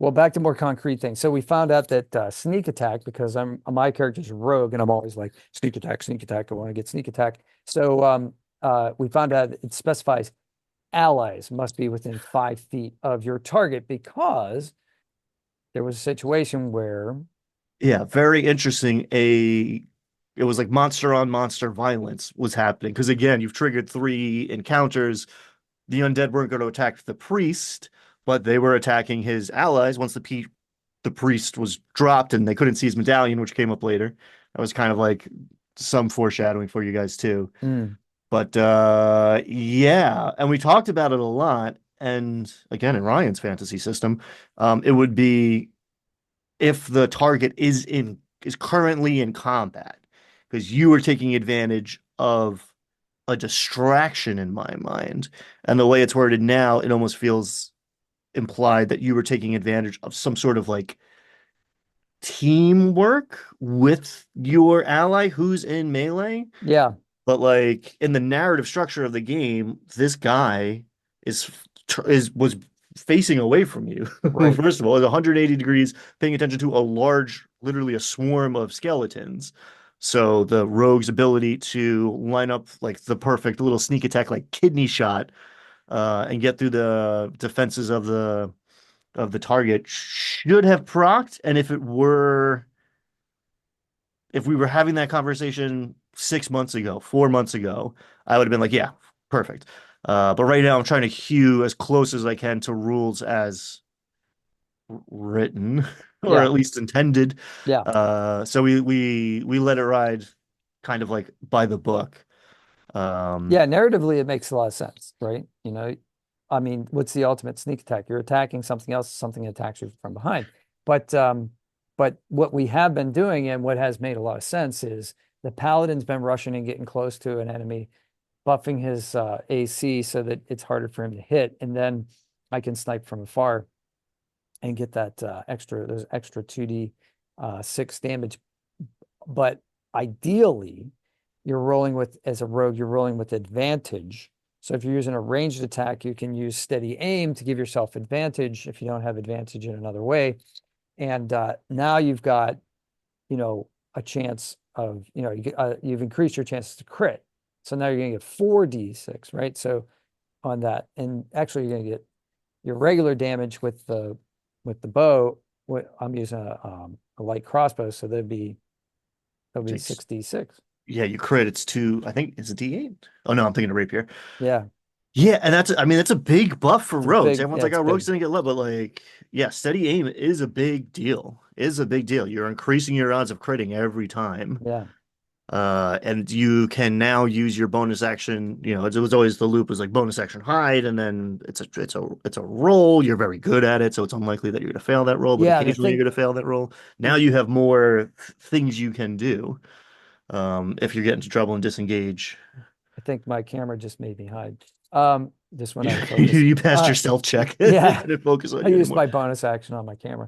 Well, back to more concrete things. So we found out that sneak attack, because my character's rogue, and I'm always like sneak attack, sneak attack. I want to get sneak attack. So we found out it specifies allies must be within 5 feet of your target because there was a situation where, Yeah, very interesting. It was like monster on monster violence was happening because again, you've triggered three encounters. The undead weren't going to attack the priest, but they were attacking his allies once the priest was dropped and they couldn't see his medallion, which came up later. That was kind of like some foreshadowing for you guys too. mm, But yeah, and we talked about it a lot. And again, in Ryan's fantasy system, it would be if the target is currently in combat, because you are taking advantage of a distraction in my mind. And the way it's worded now, it almost feels implied that you were taking advantage of some sort of like teamwork with your ally who's in melee. yeah, But like in the narrative structure of the game, this guy is was facing away from you. right. First of all, is 180 degrees, paying attention to a large, literally a swarm of skeletons. So the rogue's ability to line up like the perfect little sneak attack, like kidney shot, and get through the defenses of the target should have procced. And if we were having that conversation 6 months ago, 4 months ago, I would have been like, yeah, perfect. But right now, I'm trying to hew as close as I can to rules as written, or Yeah, at least intended. yeah. So we let it ride, kind of like by the book. Um, Yeah, narratively, it makes a lot of sense, right? I mean, what's the ultimate sneak attack? You're attacking something else, something attacks you from behind. But but what we have been doing and what has made a lot of sense is the paladin's been rushing and getting close to an enemy, buffing his AC so that it's harder for him to hit, and then I can snipe from afar and get that those extra 2d 6 damage. But ideally, you're rolling with, as a rogue, you're rolling with advantage. So if you're using a ranged attack, you can use steady aim to give yourself advantage if you don't have advantage in another way. And now you've got, a chance of, you've increased your chances to crit. So now you're going to get 4d6, right? So on that, and actually you're going to get your regular damage with the bow. I'm using a light crossbow, so that'd be takes 6d6. yeah, you crit. It's two. I think it's a D8. Oh no, I'm thinking of rapier. Yeah, Yeah, and I mean, that's a big buff for rogues. Everyone's yeah, like, it's oh, rogues big. didn't get low, but like, yeah, steady aim is a big deal. Is a big deal. You're increasing your odds of critting every time. Yeah. And you can now use your bonus action. It was always the loop was like bonus action hide, and then it's a roll. You're very good at it, so it's unlikely that you're gonna fail that roll, but Yeah, the occasionally you're thing, gonna fail that roll. Now y- you have more things you can do. If you get into trouble and disengage. I think my camera just made me hide. Just went You, out of focus. you passed your stealth check. It Yeah, didn't focus on I you used anymore. my bonus action on my camera.